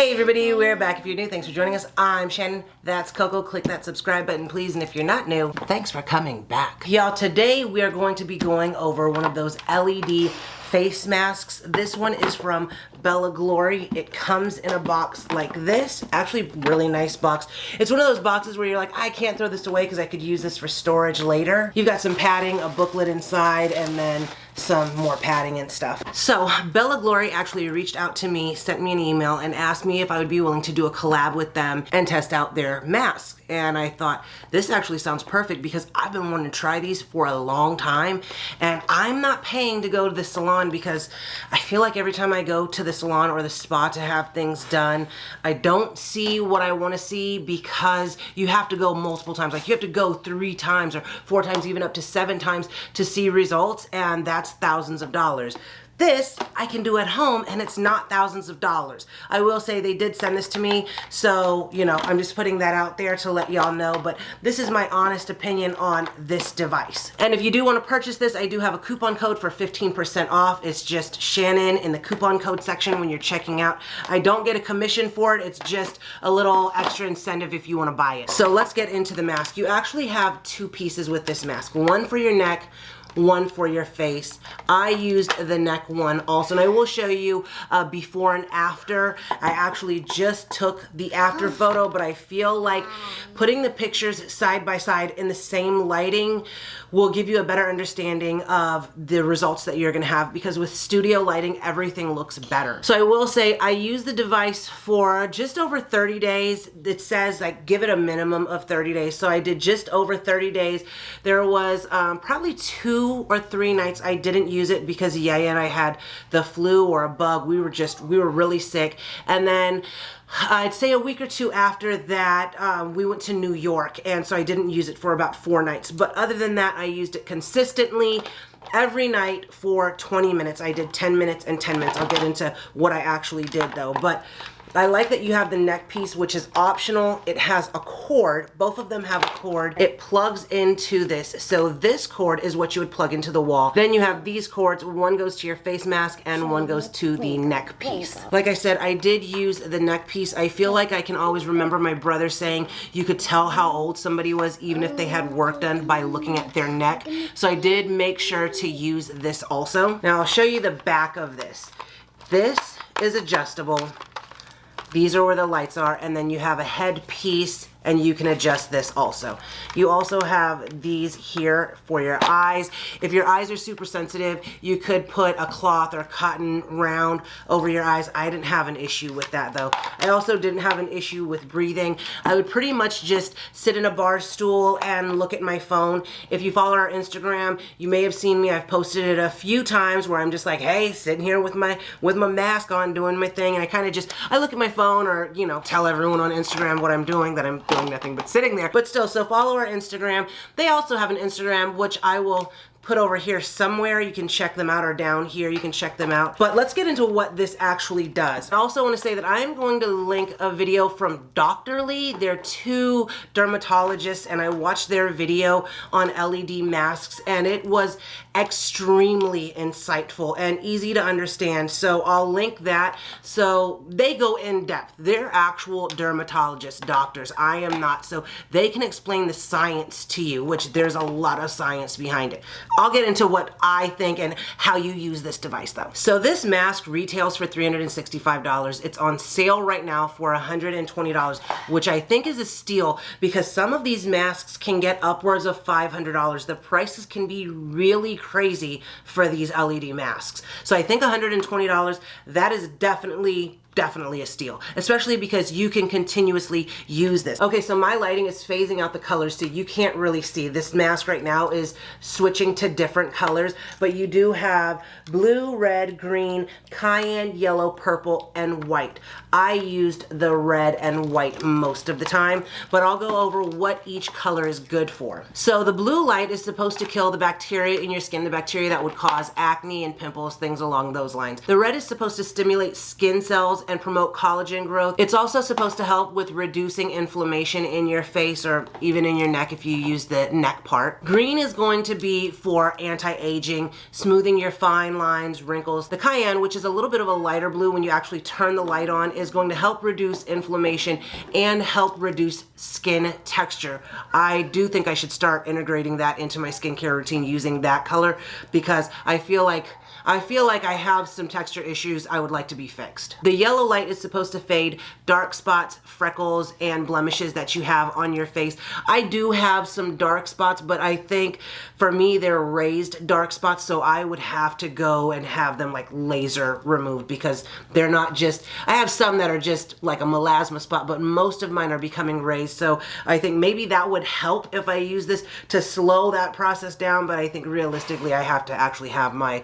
Hey everybody, we're back. If you're new, thanks for joining us. I'm Shannon, that's Coco. Click that subscribe button please, and if you're not new, thanks for coming back. Y'all, today we are going to be going over one of those LED face masks. This one is from Bella Glory. It comes in a box like this. Actually, really nice box. It's one of those boxes where you're like, I can't throw this away because I could use this for storage later. You've got some padding, a booklet inside, and then some more padding and stuff. So Bella Glory actually reached out to me, sent me an email, and asked me if I would be willing to do a collab with them and test out their masks. And I thought, this actually sounds perfect because I've been wanting to try these for a long time, and I'm not paying to go to the salon because I feel like every time I go to the salon or the spa to have things done, I don't see what I want to see because you have to go multiple times. Like you have to go 3 times or 4 times, even up to 7 times to see results, and that's thousands of dollars. This I can do at home and it's not thousands of dollars. I will say they did send this to me, so you know, I'm just putting that out there to let y'all know, but this is my honest opinion on this device. And if you do want to purchase this, I do have a coupon code for 15% off. It's just Shannon in the coupon code section when you're checking out. I don't get a commission for it. It's just a little extra incentive if you want to buy it. So let's get into the mask. You actually have 2 pieces with this mask. One for your neck, one for your face. I used the neck one also, and I will show you before and after. I actually just took the after photo, but I feel like putting the pictures side by side in the same lighting will give you a better understanding of the results that you're gonna have, because with studio lighting, everything looks better. So I will say I used the device for just over 30 days. It says like give it a minimum of 30 days. So I did just over 30 days. There was probably 2 or 3 nights I didn't use it because Yaya and I had the flu or a bug. We were really sick. And then I'd say a week or 2 after that, we went to New York, and so I didn't use it for about 4 nights. But other than that, I used it consistently every night for 20 minutes. I did 10 minutes and 10 minutes. I'll get into what I actually did though. But I like that you have the neck piece, which is optional. It has a cord. Both of them have a cord. It plugs into this. So this cord is what you would plug into the wall. Then you have these cords. One goes to your face mask and one goes to the neck piece. Like I said, I did use the neck piece. I feel like I can always remember my brother saying you could tell how old somebody was even if they had work done by looking at their neck. So I did make sure to use this also. Now I'll show you the back of this. This is adjustable. These are where the lights are, and then you have a head piece, and you can adjust this also. You also have these here for your eyes. If your eyes are super sensitive, you could put a cloth or cotton round over your eyes. I didn't have an issue with that though. I also didn't have an issue with breathing. I would pretty much just sit in a bar stool and look at my phone. If you follow our Instagram, you may have seen me. I've posted it a few times where I'm just like, hey, sitting here with my mask on doing my thing, and I kind of I look at my phone, or you know, tell everyone on Instagram what I'm doing, that I'm doing nothing but sitting there. But still, so follow our Instagram. They also have an Instagram, which I will put over here somewhere. You can check them out, or down here you can check them out. But let's get into what this actually does. I also want to say that I'm going to link a video from Doctorly. They're 2 dermatologists, and I watched their video on LED masks, and it was extremely insightful and easy to understand. So I'll link that. So they go in depth. They're actual dermatologists, doctors. I am not. So they can explain the science to you, which there's a lot of science behind it. I'll get into what I think and how you use this device though. So this mask retails for $365. It's on sale right now for $120, which I think is a steal because some of these masks can get upwards of $500. The prices can be really crazy for these LED masks. So I think $120, that is definitely a steal, especially because you can continuously use this. Okay, so my lighting is phasing out the colors, so you can't really see. This mask right now is switching to different colors, but you do have blue, red, green, cayenne, yellow, purple, and white. I used the red and white most of the time, but I'll go over what each color is good for. So the blue light is supposed to kill the bacteria in your skin, the bacteria that would cause acne and pimples, things along those lines. The red is supposed to stimulate skin cells and promote collagen growth. It's also supposed to help with reducing inflammation in your face or even in your neck if you use the neck part. Green is going to be for anti-aging, smoothing your fine lines, wrinkles. The cayenne, which is a little bit of a lighter blue when you actually turn the light on, is going to help reduce inflammation and help reduce skin texture. I do think I should start integrating that into my skincare routine using that color, because I feel like I have some texture issues I would like to be fixed. The yellow light is supposed to fade dark spots, freckles, and blemishes that you have on your face. I do have some dark spots, but I think for me they're raised dark spots, so I would have to go and have them like laser removed, because they're not just, I have some that are just like a melasma spot, but most of mine are becoming raised. So I think maybe that would help if I use this to slow that process down, but I think realistically I have to actually have mine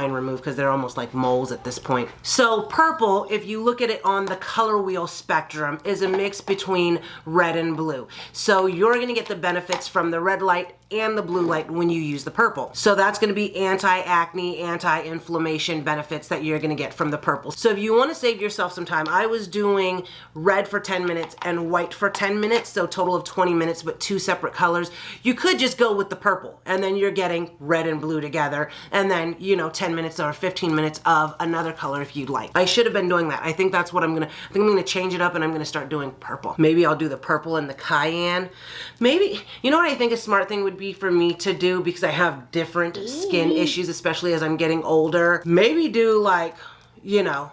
removed because they're almost like moles at this point. So purple, if you look at it on the color wheel spectrum, is a mix between red and blue. So you're going to get the benefits from the red light and the blue light when you use the purple. So that's going to be anti-acne, anti-inflammation benefits that you're going to get from the purple. So if you want to save yourself some time, I was doing red for 10 minutes and white for 10 minutes, so total of 20 minutes, but 2 separate colors. You could just go with the purple, and then you're getting red and blue together, and then, you know, 10 minutes or 15 minutes of another color if you'd like. I should have been doing that. I think that's what I'm gonna change it up, and I'm gonna start doing purple. Maybe I'll do the purple and the cayenne. Maybe, you know what I think a smart thing would be for me to do, because I have different skin issues, especially as I'm getting older. Maybe do like, you know,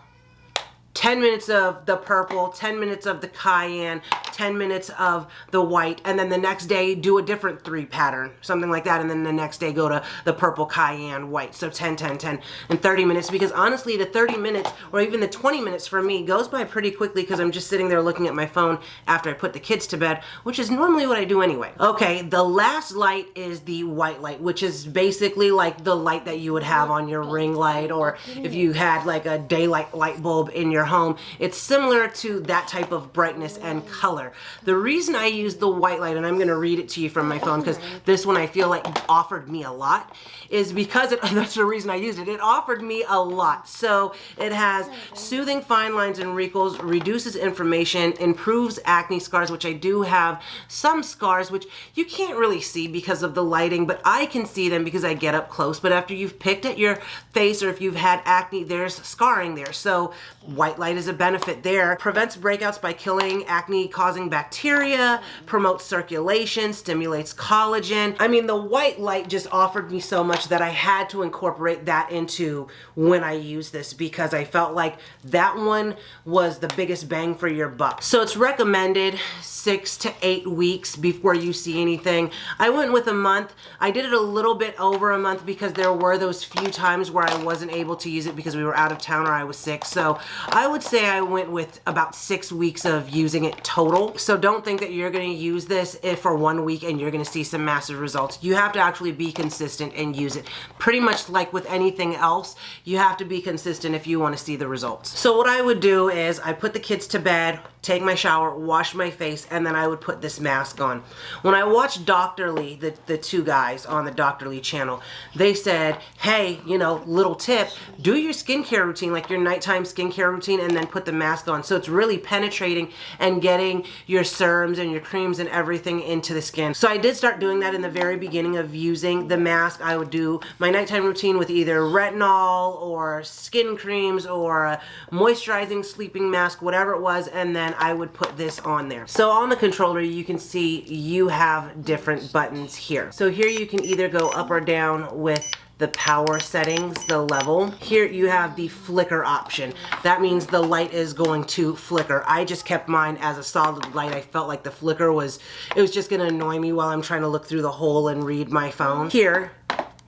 10 minutes of the purple, 10 minutes of the cayenne, 10 minutes of the white, and then the next day do a different 3 pattern, something like that, and then the next day go to the purple, cayenne, white. So 10, 10, 10, and 30 minutes, because honestly the 30 minutes or even the 20 minutes for me goes by pretty quickly, because I'm just sitting there looking at my phone after I put the kids to bed, which is normally what I do anyway. Okay, the last light is the white light, which is basically like the light that you would have on your ring light, or if you had like a daylight light bulb in your home. It's similar to that type of brightness and color. The reason I use the white light, and I'm going to read it to you from my phone because this one I feel like offered me a lot, is because that's the reason I used it. It offered me a lot. So it has soothing fine lines and wrinkles, reduces inflammation, improves acne scars, which I do have some scars which you can't really see because of the lighting, but I can see them because I get up close. But after you've picked at your face, or if you've had acne, there's scarring there. So white light is a benefit there. Prevents breakouts by killing acne causing bacteria, promotes circulation, stimulates collagen. I mean, the white light just offered me so much that I had to incorporate that into when I use this, because I felt like that one was the biggest bang for your buck. So it's recommended 6 to 8 weeks before you see anything. I went with a month. I did it a little bit over a month because there were those few times where I wasn't able to use it because we were out of town or I was sick. So I would say I went with about 6 weeks of using it total. So don't think that you're going to use this for 1 week and you're going to see some massive results. You have to actually be consistent and use it. Pretty much like with anything else, you have to be consistent if you want to see the results. So what I would do is I put the kids to bed, take my shower, wash my face, and then I would put this mask on. When I watched Dr.Ly, the 2 guys on the Dr.Ly channel, they said, hey, you know, little tip, do your skincare routine, like your nighttime skincare routine, and then put the mask on. So it's really penetrating and getting your serums and your creams and everything into the skin. So I did start doing that in the very beginning of using the mask. I would do my nighttime routine with either retinol or skin creams or a moisturizing sleeping mask, whatever it was, and then I would put this on there. So on the controller, you can see you have different buttons here. So here you can either go up or down with the power settings, the level. Here you have the flicker option. That means the light is going to flicker. I just kept mine as a solid light. I felt like the flicker was just gonna annoy me while I'm trying to look through the hole and read my phone. Here,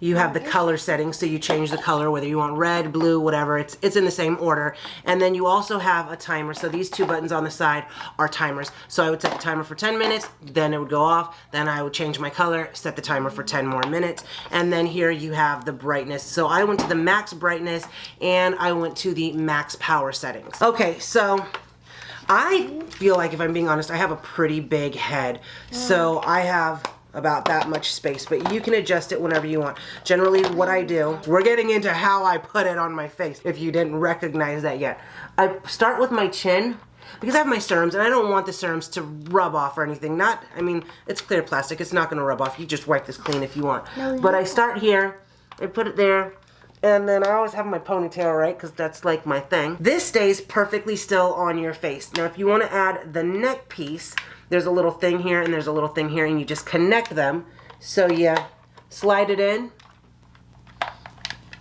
you have the color settings, so you change the color, whether you want red, blue, whatever, it's in the same order. And then you also have a timer, so these 2 buttons on the side are timers. So I would set the timer for 10 minutes, then it would go off, then I would change my color, set the timer for 10 more minutes, and then here you have the brightness. So I went to the max brightness and I went to the max power settings. Okay, so I feel like, if I'm being honest, I have a pretty big head. So I have about that much space, but you can adjust it whenever you want. Generally what I do, we're getting into how I put it on my face, if you didn't recognize that yet. I start with my chin, because I have my serums and I don't want the serums to rub off or anything. I mean, it's clear plastic, it's not gonna rub off. You just wipe this clean if you want. But I start here, I put it there, and then I always have my ponytail, right? Because that's like my thing. This stays perfectly still on your face. Now, if you want to add the neck piece, there's a little thing here and there's a little thing here, and you just connect them. So you slide it in,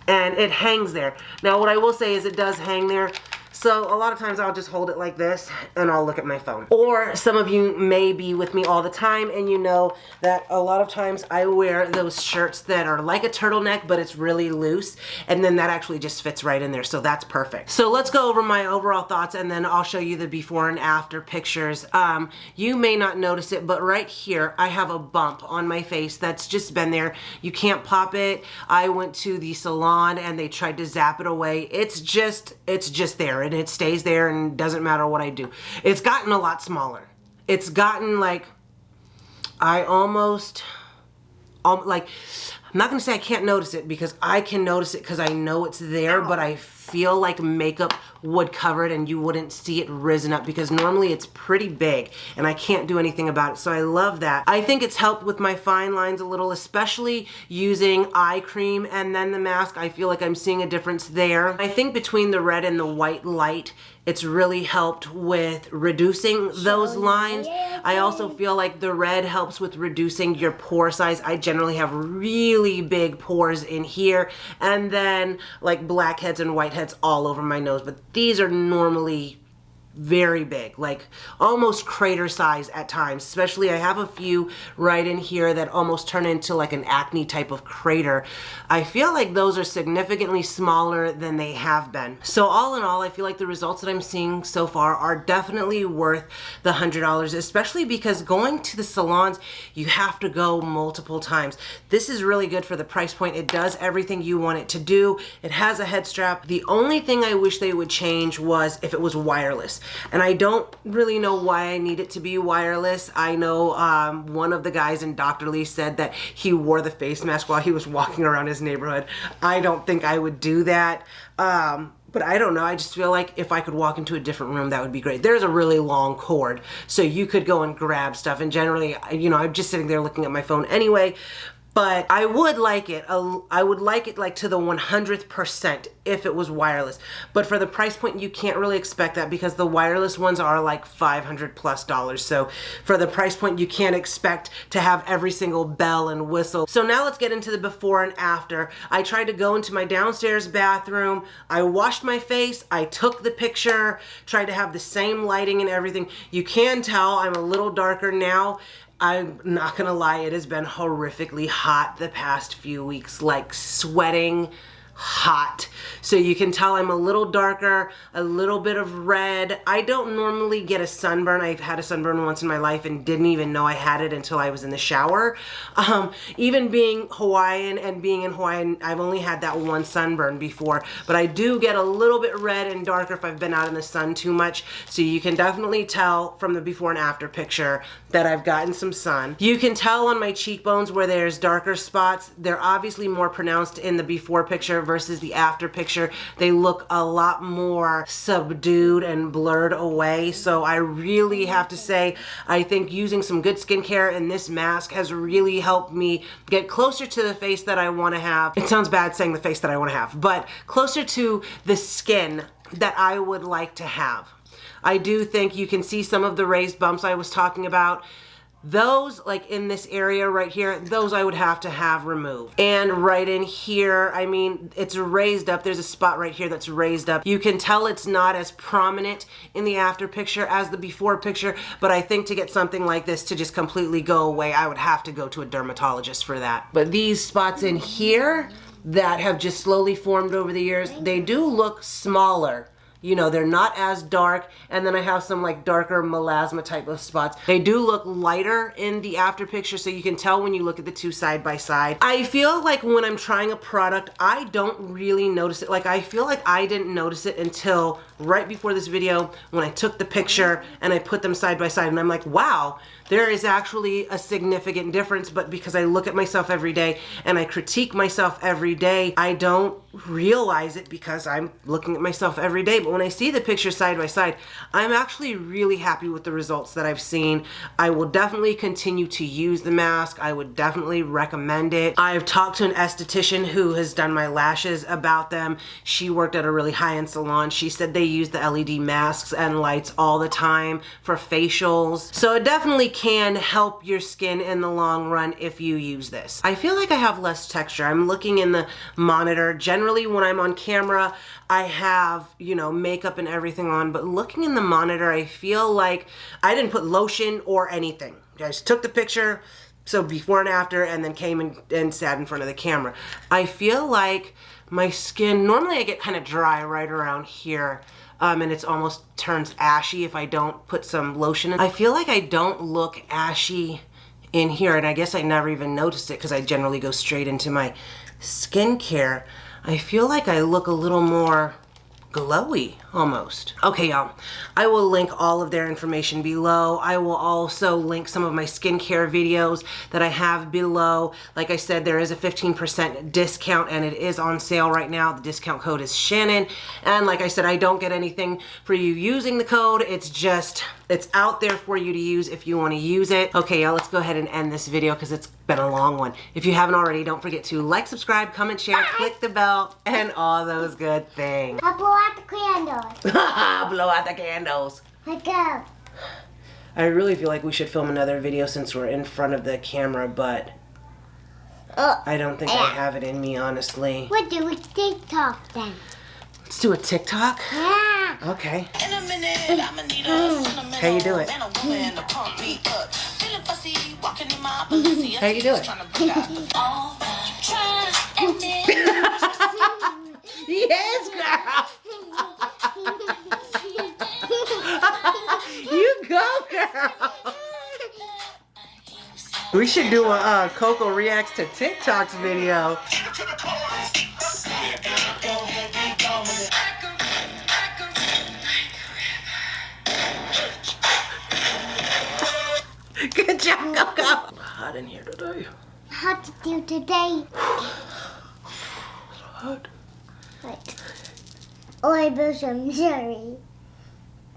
and it hangs there. Now, what I will say is it does hang there. So a lot of times I'll just hold it like this and I'll look at my phone. Or some of you may be with me all the time and you know that a lot of times I wear those shirts that are like a turtleneck, but it's really loose, and then that actually just fits right in there, so that's perfect. So let's go over my overall thoughts and then I'll show you the before and after pictures. You may not notice it, but right here I have a bump on my face that's just been there. You can't pop it. I went to the salon and they tried to zap it away. It's just there, and it stays there, and it doesn't matter what I do. It's gotten a lot smaller. It's gotten like, I'm not gonna say I can't notice it, because I can notice it because I know it's there, but I feel like makeup would cover it and you wouldn't see it risen up, because normally it's pretty big and I can't do anything about it. So I love that. I think it's helped with my fine lines a little, especially using eye cream and then the mask. I feel like I'm seeing a difference there. I think between the red and the white light, it's really helped with reducing those lines. I also feel like the red helps with reducing your pore size. I generally have really big pores in here, and then like blackheads and whiteheads all over my nose, but these are normally very big, like almost crater size at times. Especially I have a few right in here that almost turn into like an acne type of crater. I feel like those are significantly smaller than they have been. So all in all, I feel like the results that I'm seeing so far are definitely worth the $100, especially because going to the salons, you have to go multiple times. This is really good for the price point. It does everything you want it to do. It has a head strap. The only thing I wish they would change was if it was wireless. And I don't really know why I need it to be wireless. I know one of the guys in DOCTORLY'S said that he wore the face mask while he was walking around his neighborhood. I don't think I would do that. But I don't know, I just feel like if I could walk into a different room, that would be great. There's a really long cord, so you could go and grab stuff. And generally, you know, I'm just sitting there looking at my phone anyway. But I would like it. I would like it like to the 100% if it was wireless. But for the price point, you can't really expect that, because the wireless ones are like $500+. So for the price point, you can't expect to have every single bell and whistle. So now let's get into the before and after. I tried to go into my downstairs bathroom. I washed my face. I took the picture, tried to have the same lighting and everything. You can tell I'm a little darker now. I'm not gonna lie, it has been horrifically hot the past few weeks, like sweating hot. So you can tell I'm a little darker, a little bit of red. I don't normally get a sunburn. I've had a sunburn once in my life and didn't even know I had it until I was in the shower. Even being Hawaiian and being in Hawaii, I've only had that one sunburn before, but I do get a little bit red and darker if I've been out in the sun too much. So you can definitely tell from the before and after picture that I've gotten some sun. You can tell on my cheekbones where there's darker spots. They're obviously more pronounced in the before picture versus the after picture. They look a lot more subdued and blurred away. So I really have to say, I think using some good skincare and this mask has really helped me get closer to the face that I want to have. It sounds bad saying the face that I want to have, but closer to the skin that I would like to have. I do think you can see some of the raised bumps I was talking about. Those, like in this area right here, those I would have to have removed. And right in here, I mean, it's raised up. There's a spot right here that's raised up. You can tell it's not as prominent in the after picture as the before picture, but I think to get something like this to just completely go away, I would have to go to a dermatologist for that. But these spots in here that have just slowly formed over the years, they do look smaller. You know, they're not as dark, and then I have some like darker melasma type of spots. They do look lighter in the after picture, so you can tell when you look at the two side by side. I feel like when I'm trying a product, I don't really notice it. Like I feel like I didn't notice it until right before this video when I took the picture and I put them side by side, and I'm like, wow, there is actually a significant difference. But because I look at myself every day and I critique myself every day, I don't realize it because I'm looking at myself every day. But when I see the picture side by side, I'm actually really happy with the results that I've seen. I will definitely continue to use the mask. I would definitely recommend it. I've talked to an esthetician who has done my lashes about them. She worked at a really high-end salon. She said they use the LED masks and lights all the time for facials. So it definitely can help your skin in the long run if you use this. I feel like I have less texture. I'm looking in the monitor. Generally when I'm on camera, I have, you know, makeup and everything on, but looking in the monitor, I feel like I didn't put lotion or anything. I just took the picture, so before and after, and then came and sat in front of the camera. I feel like my skin, normally I get kind of dry right around here. And it's almost turns ashy if I don't put some lotion in. I feel like I don't look ashy in here, and I guess I never even noticed it because I generally go straight into my skincare. I feel like I look a little more glowy almost. Okay, y'all, I will link all of their information below. I will also link some of my skincare videos that I have below. Like I said, there is a 15% discount and it is on sale right now. The discount code is Shannon. And like I said, I don't get anything for you using the code. It's just, it's out there for you to use if you want to use it. Okay, y'all, let's go ahead and end this video because it's been a long one. If you haven't already, don't forget to like, subscribe, comment, share, click the bell, and all those good things. I'll blow out the candles. Blow out the candles. Let's go. I really feel like we should film another video since we're in front of the camera, but I don't think I have it in me, honestly. We'll do a TikTok then. Let's do a TikTok? Yeah. Okay. In a minute, I'ma need a sentimental How you do it? man or woman to pump me up. Feeling fussy, walking in my How you do it? Yes, girl. You go, girl. We should do a Coco reacts to TikTok's video. Good job, Coco. Hot in here today. Hot to do today. Hot. Right. Oh, I built some sorry.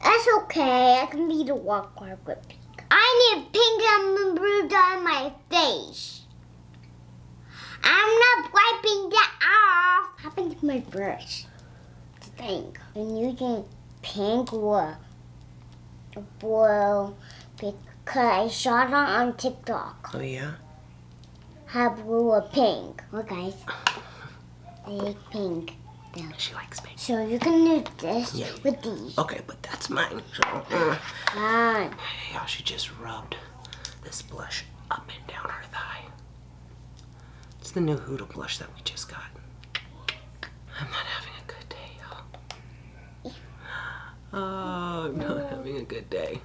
That's okay. I can be the walker with pink. I need pink and blue on my face. I'm not wiping that off. What happened to my brush? It's pink. I'm using pink or blue because I saw it on TikTok. Oh, yeah? Have blue or pink. Well, guys, I like pink. She likes pink. So you can do this Yeah. with these. Okay, but that's mine. So, Fine. yeah, she just rubbed this blush up and down her thigh. It's the new Huda blush that we just got. I'm not having a good day, y'all. Oh, I'm not having a good day.